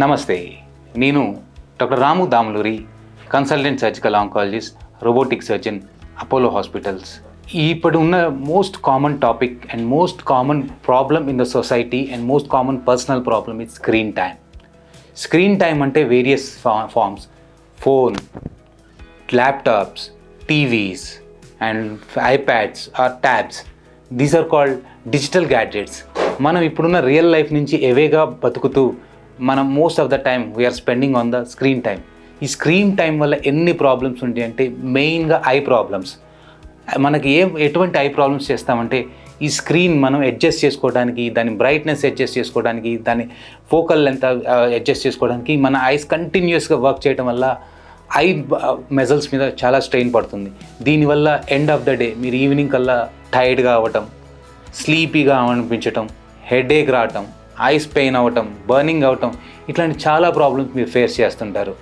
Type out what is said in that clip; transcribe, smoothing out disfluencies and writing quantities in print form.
నమస్తే, నేను doctor Ramu Damuluri, consultant surgical oncologist, robotic surgeon, Apollo hospitals. ఇప్పుడు ఉన్న most common topic and most common problem in the society and most common personal problem is screen time. Screen time అంటే various forms: phone, laptops, TVs and iPads or tabs. These are called digital gadgets. మనం ఇప్పుడున్న real life నుంచి ఎవేగా బతుకుతూ మనం most of the time we are spending on the screen time. ఈ screen time వల్ల ఎన్ని ప్రాబ్లమ్స్ ఉంటాయి అంటే మెయిన్గా ఐ ప్రాబ్లమ్స్. మనకి ఎటువంటి ఐ ప్రాబ్లమ్స్ చేస్తామంటే ఈ స్క్రీన్ మనం అడ్జస్ట్ చేసుకోవడానికి, దాని బ్రైట్నెస్ అడ్జస్ట్ చేసుకోవడానికి, దాని ఫోకల్ లెంత్ అడ్జస్ట్ చేసుకోవడానికి మన ఐస్ కంటిన్యూస్గా వర్క్ చేయడం వల్ల ఐ మెజల్స్ మీద చాలా స్ట్రెయిన్ పడుతుంది. దీనివల్ల ఎండ్ ఆఫ్ ద డే మీరు ఈవినింగ్ కల్లా టైర్డ్గా అవ్వటం, స్లీపీగా అనిపించటం, హెడేక్ రావటం, ఐస్ పెయిన్ అవ్వటం, బర్నింగ్ అవ్వటం, ఇట్లాంటి చాలా ప్రాబ్లమ్స్ మీరు ఫేస్ చేస్తుంటారు.